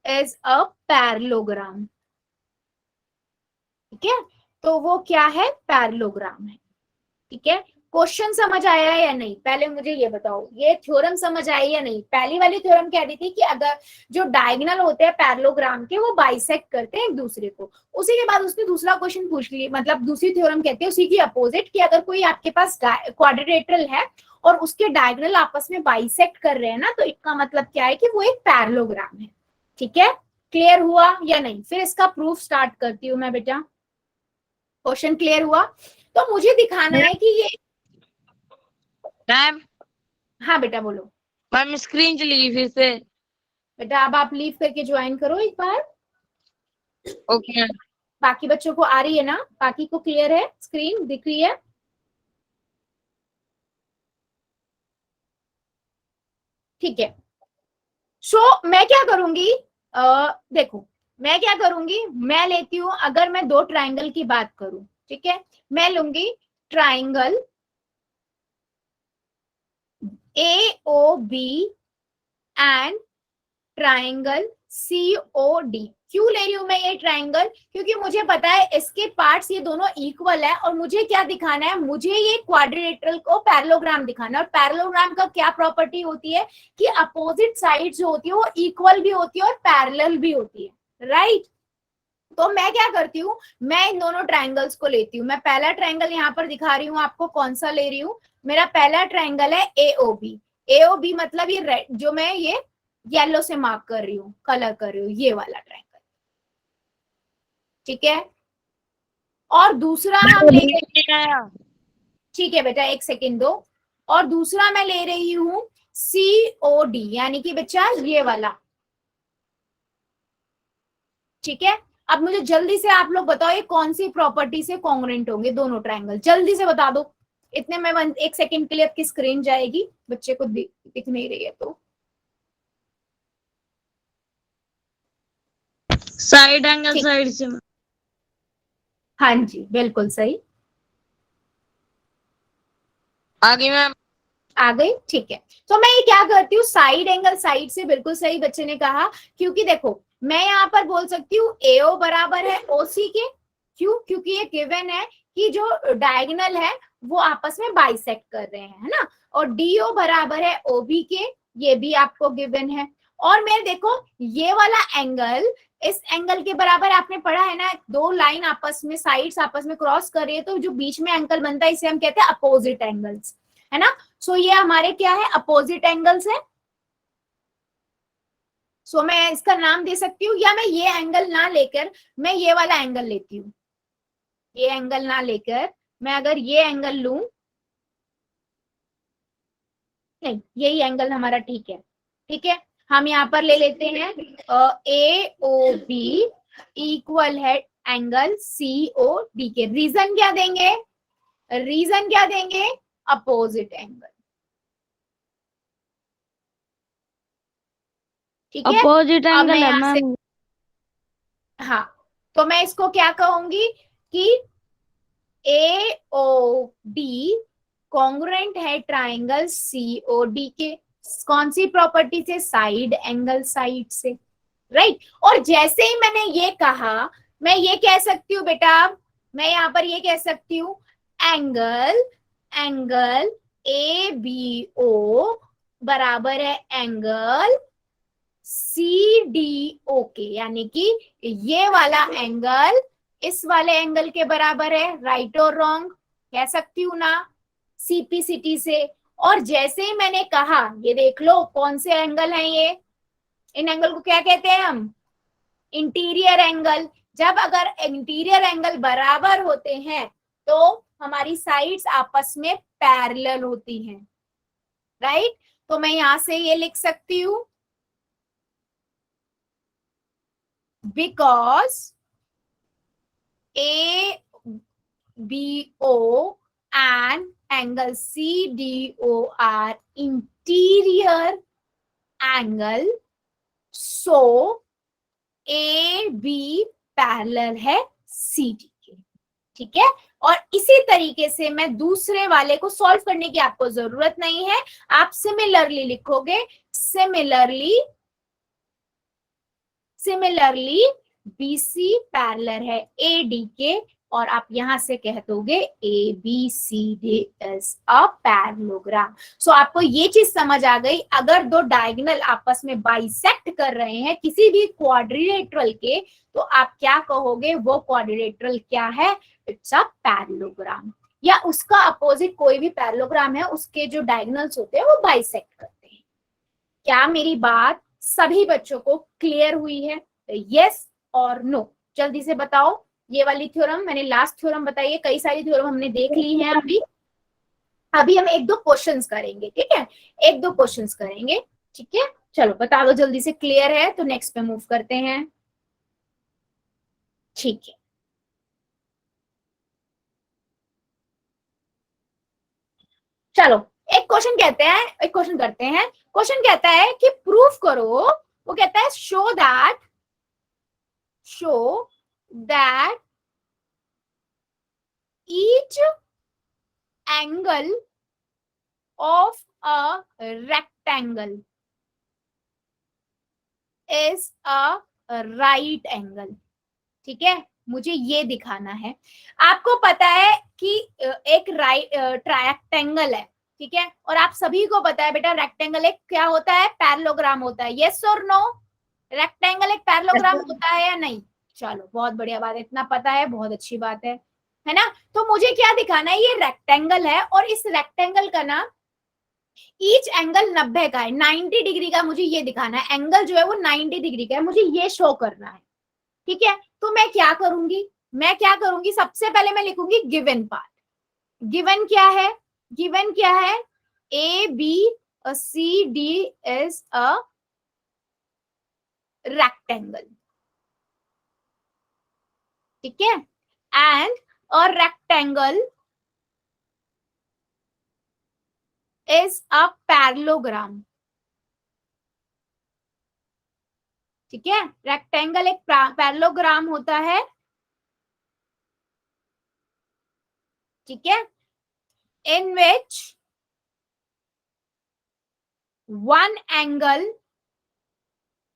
is a parallelogram. ठीक है, तो वो क्या है, पैरेललोग्राम है। ठीक है, क्वेश्चन समझ आया है या नहीं, पहले मुझे ये बताओ, ये थ्योरम समझ आई या नहीं। पहली वाली थ्योरम कह रही थी कि अगर जो डायगोनल होते हैं पैरेललोग्राम के वो बाइसेक्ट करते हैं एक दूसरे को। उसी के बाद उसने दूसरा क्वेश्चन पूछ लिया, मतलब दूसरी थ्योरम कहती है उसी की अपोजिट, कि अगर कोई आपके पास क्वाड्रिलेटरल है और उसके डायगोनल आपस में बाइसेक्ट कर रहे हैं ना, तो इसका मतलब क्या है कि वो एक पैरेललोग्राम है। ठीक है, क्लियर हुआ या नहीं? फिर इसका प्रूफ स्टार्ट करती हूँ मैं बेटा। क्वेश्चन क्लियर हुआ? तो मुझे दिखाना है कि ये, मैम हाँ बेटा बोलो। मैम स्क्रीन चली गई फिर से। बेटा अब आप लीव करके ज्वाइन करो एक बार। Okay ma'am. बाकी बच्चों को आ रही है ना? बाकी को क्लियर है? स्क्रीन दिख रही है? ठीक है। मैं क्या करूंगी, देखो मैं क्या करूंगी, मैं लेती हूं, अगर मैं दो ट्राइंगल की बात करूं, ठीक है, मैं लूंगी triangle AOB and triangle COD। क्यों ले रही हूं मैं ये ट्राइंगल? क्योंकि मुझे पता है इसके पार्ट्स ये दोनों इक्वल है, और मुझे क्या दिखाना है, मुझे ये क्वाड्रिलेटरल को पैरेललोग्राम दिखाना है। और पैरेललोग्राम का क्या प्रॉपर्टी होती है कि अपोजिट साइड जो होती है वो इक्वल भी होती है और पैरेलल भी होती है, राइट? तो मैं क्या करती हूँ, मैं इन दोनों ट्राइंगल्स को लेती हूँ। मैं पहला ट्राइंगल यहाँ पर दिखा रही हूँ आपको, कौन सा ले रही हूँ, मेरा पहला ट्राइंगल है AOB। AOB मतलब ये रेड, जो मैं ये येलो से मार्क कर रही हूँ, कलर कर रही हूँ, ये वाला ट्राइंगल, ठीक है। और दूसरा हम ले, ठीक है बेटा एक सेकेंड दो। और दूसरा मैं ले रही हूँ COD, यानी कि बच्चा ये वाला, ठीक है। अब मुझे जल्दी से आप लोग बताओ ये कौन सी प्रॉपर्टी से कॉन्ग्रुएंट होंगे दोनों ट्राइंगल, जल्दी से बता दो। इतने में एक सेकेंड के लिए आपकी स्क्रीन जाएगी, बच्चे को दिख नहीं रही है तो। साइड एंगल साइड से। हाँ जी बिल्कुल सही, आगे मैम। आ गई, ठीक है। तो मैं ये क्या करती हूँ, साइड एंगल साइड से, बिल्कुल सही बच्चे ने कहा। क्योंकि देखो मैं यहाँ पर बोल सकती हूँ AO बराबर है OC के, क्यों? क्योंकि ये गिवन है कि जो डायगोनल है वो आपस में बाइसेक्ट कर रहे हैं, है ना। और DO बराबर है OB के, ये भी आपको गिवन है। और मैं देखो ये वाला एंगल इस एंगल के बराबर, आपने पढ़ा है ना, दो लाइन आपस में, साइड्स आपस में क्रॉस कर रही है, तो जो बीच में एंगल बनता है इसे हम कहते हैं अपोजिट एंगल्स, है ना। सो ये हमारे क्या है, अपोजिट एंगल्स है। सो मैं इसका नाम दे सकती हूँ, या मैं ये एंगल ना लेकर मैं ये वाला एंगल लेती हूँ, ये एंगल ना लेकर मैं अगर ये एंगल लूं, नहीं यही एंगल हमारा ठीक है, ठीक है। हम यहाँ पर ले लेते हैं AOB इक्वल है एंगल COD के। रीजन क्या देंगे, रीजन क्या देंगे, अपोजिट एंगल, ठीक है। अपोजिट अब मैं एंगल है यहाँ से, मैम। हाँ, तो मैं इसको क्या कहूंगी कि AOD कॉन्ग्रुएंट है ट्राइंगल COD के। कौन सी प्रॉपर्टी से, साइड एंगल साइड से, राइट। और जैसे ही मैंने ये कहा, मैं ये कह सकती हूँ बेटा, मैं यहाँ पर ये कह सकती हूँ एंगल एंगल ABO बराबर है एंगल CDO के, यानी कि ये वाला एंगल इस वाले एंगल के बराबर है, राइट और रॉन्ग कह सकती हूँ ना, CPCT से। और जैसे ही मैंने कहा, ये देख लो कौन से एंगल हैं ये, इन एंगल को क्या कहते हैं हम, इंटीरियर एंगल। जब अगर इंटीरियर एंगल बराबर होते हैं तो हमारी साइड्स आपस में पैरेलल होती हैं, राइट। तो मैं यहां से ये लिख सकती हूं, because ABO and angle CDO are interior angle, so AB parallel है CD के, ठीक है। और इसी तरीके से मैं दूसरे वाले को सॉल्व करने की आपको जरूरत नहीं है, आप सिमिलरली लिखोगे, सिमिलरली BC पैरेलल है AD के, और आप यहां से कह दोगे ABCD इज अ पैरेललोग्राम। सो आपको ये चीज समझ आ गई, अगर दो डायगोनल आपस में बाइसेक्ट कर रहे हैं किसी भी क्वाड्रिलेटरल के, तो आप क्या कहोगे, वो क्वाड्रिलेटरल क्या है, इट्स अ पैरेललोग्राम। या उसका अपोजिट कोई भी पैरेललोग्राम है, उसके जो डायगोनल्स होते हैं वो बाइसेक्ट करते हैं। क्या मेरी बात सभी बच्चों को क्लियर हुई है? यस और नो, जल्दी से बताओ। ये वाली थ्योरम मैंने लास्ट थ्योरम बताई है, कई सारी थ्योरम हमने देख ली हैं अभी। अभी हम एक दो क्वेश्चंस करेंगे, ठीक है, एक दो क्वेश्चंस करेंगे, ठीक है। चलो बता दो जल्दी से, क्लियर है तो नेक्स्ट पे मूव करते हैं, ठीक है। चलो एक क्वेश्चन कहते हैं, एक क्वेश्चन करते हैं। क्वेश्चन कहता है कि प्रूफ करो, वो कहता है show that each angle of a rectangle is a right angle. ठीक है, मुझे ये दिखाना है। आपको पता है कि एक राइट ट्रायंगल है, ठीक है, और आप सभी को पता है बेटा रेक्टेंगल एक क्या होता है, पैरेललोग्राम होता है। यस और नो, रेक्टेंगल एक पैरेललोग्राम होता है या नहीं? चलो बहुत बढ़िया बात है, इतना पता है, बहुत अच्छी बात है ना। तो मुझे क्या दिखाना है, ये रेक्टेंगल है और इस रेक्टेंगल का ना ईच एंगल 90 का है, 90 डिग्री का मुझे ये दिखाना है, एंगल जो है वो 90 डिग्री का है, मुझे ये शो करना है, ठीक है। तो मैं क्या करूंगी, सबसे पहले मैं लिखूंगी गिवन पार्ट। गिवन क्या है, A B C D is a rectangle, ठीक है, and a rectangle is a parallelogram, ठीक है। रेक्टेंगल एक पैरेललोग्राम होता है, ठीक है, in which one angle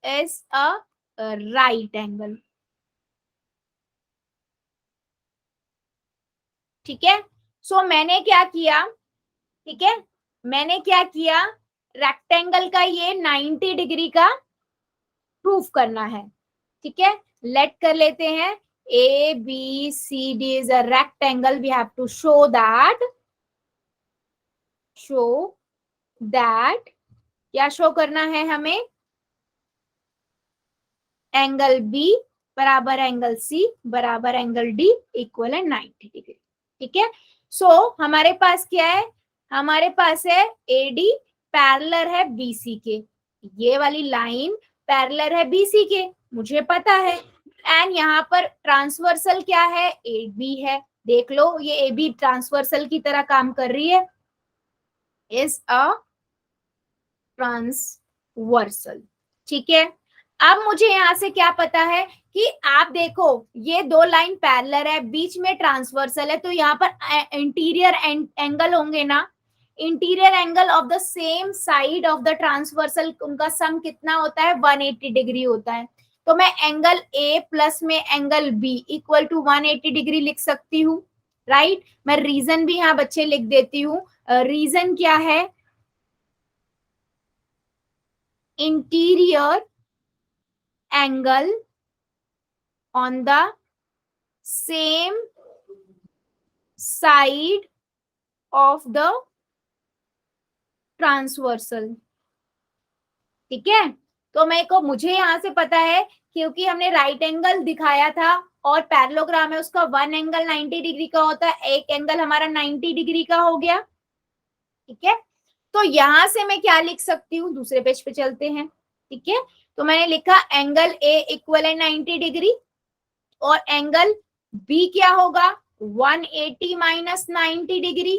is a right angle, ठीक है। सो मैंने क्या किया, ठीक है, मैंने क्या किया, रेक्टेंगल का ये 90 डिग्री का प्रूफ करना है, ठीक है। लेट कर लेते हैं, A B C D is a rectangle, we have to show that क्या शो करना है हमें, एंगल बी बराबर एंगल सी बराबर एंगल डी इक्वल है 90 डिग्री, ठीक है। सो हमारे पास क्या है, हमारे पास है एडी पैरेलल है बीसी के, ये वाली लाइन पैरेलल है बीसी के, मुझे पता है। एंड यहाँ पर ट्रांसवर्सल क्या है, ए बी है, देख लो ये ए बी ट्रांसवर्सल की तरह काम कर रही है, इज अ ट्रांसवर्सल, ठीक है। अब मुझे यहां से क्या पता है कि आप देखो ये दो लाइन पैरेलल है, बीच में ट्रांसवर्सल है, तो यहाँ पर इंटीरियर एंगल होंगे ना, interior angle of the same side of the transversal, उनका सम कितना होता है, 180 डिग्री होता है। तो मैं एंगल ए प्लस में angle B equal to 180 degree लिख सकती हूँ, राइट। मैं रीजन भी यहाँ बच्चे लिख देती हूँ, रीजन क्या है, interior angle on the same side of the transversal, ठीक है। तो मेरे को मुझे यहां से पता है क्योंकि हमने राइट एंगल दिखाया था और पैरेललोग्राम है, उसका वन एंगल 90 डिग्री का होता है, एक एंगल हमारा 90 डिग्री का हो गया, ठीक है। तो यहां से मैं क्या लिख सकती हूँ, दूसरे पेज पे चलते हैं, ठीक है। तो मैंने लिखा एंगल ए इक्वल है 90 डिग्री और एंगल बी क्या होगा, 180 माइनस 90 डिग्री,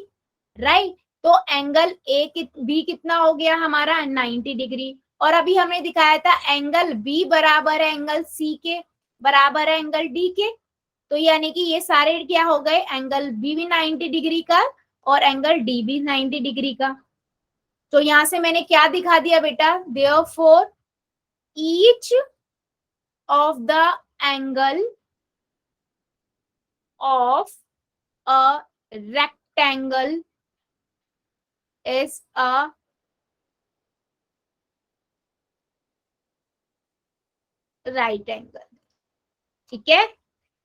राइट। तो एंगल ए बी कितना हो गया हमारा, 90 डिग्री। और अभी हमने दिखाया था एंगल बी बराबर है एंगल सी के बराबर है एंगल डी के, तो यानी कि ये सारे क्या हो गए, एंगल बी भी 90 डिग्री का और एंगल डी भी 90 डिग्री का। तो यहां से मैंने क्या दिखा दिया बेटा, therefore each of the angle of a rectangle is a right angle. ठीक है,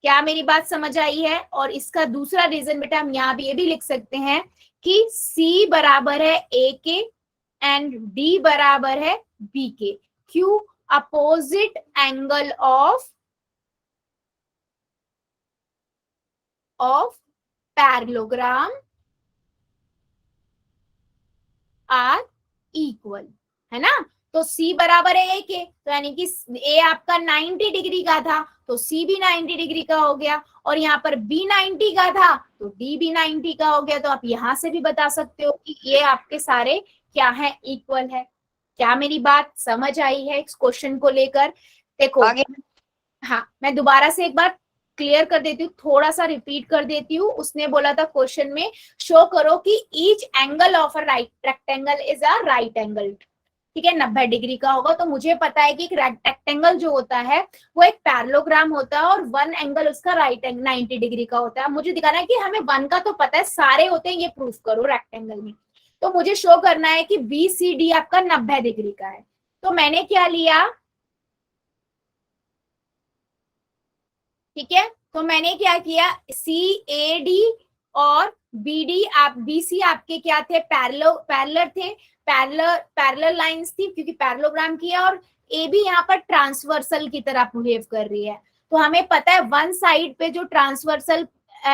क्या मेरी बात समझ आई है? और इसका दूसरा रीजन बेटा हम यहाँ भी ये भी लिख सकते हैं कि C बराबर है A के एंड D बराबर है B के. क्यों? Opposite angle of parallelogram are equal, है ना. तो C बराबर है A के, तो यानी कि A आपका 90 डिग्री का था तो C भी 90 डिग्री का हो गया, और यहाँ पर B 90 का था तो D भी 90 का हो गया. तो आप यहाँ से भी बता सकते हो कि ये आपके सारे क्या है, इक्वल है. क्या मेरी बात समझ आई है इस क्वेश्चन को लेकर? देखो आगे हाँ, मैं दोबारा से एक बार क्लियर कर देती हूँ, थोड़ा सा रिपीट कर देती हूँ. उसने बोला था क्वेश्चन में शो करो कि each angle of a right rectangle is a right angle. ठीक है, 90 डिग्री का होगा. तो मुझे पता है कि एक रेक्टेंगल जो होता है वो एक पैरेललोग्राम होता है और वन एंगल उसका राइट एंगल 90 डिग्री का होता है. मुझे दिखाना है कि हमें वन का तो पता है, सारे होते हैं, ये प्रूफ करो रेक्टेंगल में. तो मुझे शो करना है कि BCD आपका 90 डिग्री का है. तो मैंने क्या लिया, ठीक है, तो मैंने क्या किया, CAD और BD आप BC आपके क्या थे, पैरेलल थे, पैरेलल लाइंस थी क्योंकि पैरेललोग्राम किया, और AB यहाँ पर ट्रांसवर्सल की तरह बिहेव कर रही है. तो हमें पता है वन साइड पे जो ट्रांसवर्सल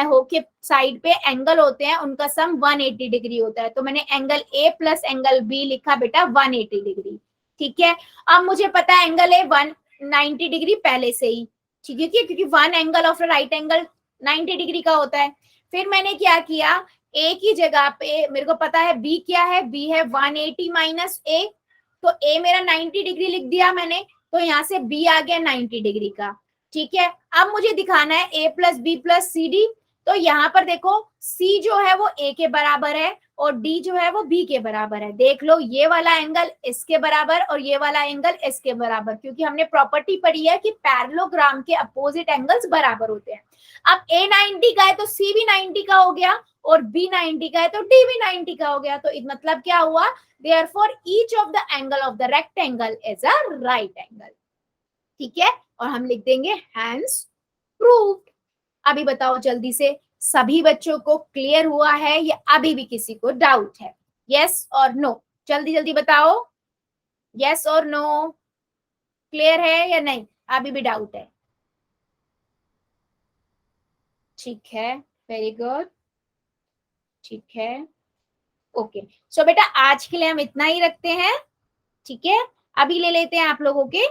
होके साइड पे एंगल होते हैं उनका सम 180 डिग्री होता है. तो मैंने angle A plus angle B लिखा बेटा 180 डिग्री. ठीक है, अब मुझे पता है एंगल A 190 डिग्री पहले से ही, ठीक है, क्योंकि one angle of right angle 90 degree का होता है. फिर मैंने क्या किया, A की जगह पे मेरे को पता है B क्या है, B है 180 माइनस A, तो A मेरा 90 डिग्री लिख दिया मैंने, तो यहाँ से B आ गया 90 डिग्री का. ठीक है, अब मुझे दिखाना है A plus B plus CD. तो यहाँ पर देखो C जो है वो A के बराबर है और D जो है वो B के बराबर है. देख लो ये वाला एंगल इसके बराबर और ये वाला एंगल इसके बराबर, क्योंकि हमने प्रॉपर्टी पढ़ी है कि पैरेललोग्राम के अपोजिट एंगल्स बराबर होते हैं. अब A 90 का है तो C भी 90 का हो गया, और B 90 का है तो D भी 90 का हो गया. तो मतलब क्या हुआ, therefore each of the angle of the rectangle is a right angle. ठीक है, और हम लिख देंगे hence proved. अभी बताओ जल्दी से, सभी बच्चों को क्लियर हुआ है या अभी भी किसी को डाउट है? यस और नो, जल्दी जल्दी बताओ, यस और नो, क्लियर है या नहीं, अभी भी डाउट है? ठीक है, वेरी गुड, ठीक है, ओके. सो बेटा आज के लिए हम इतना ही रखते हैं. ठीक है, अभी ले लेते हैं आप लोगों के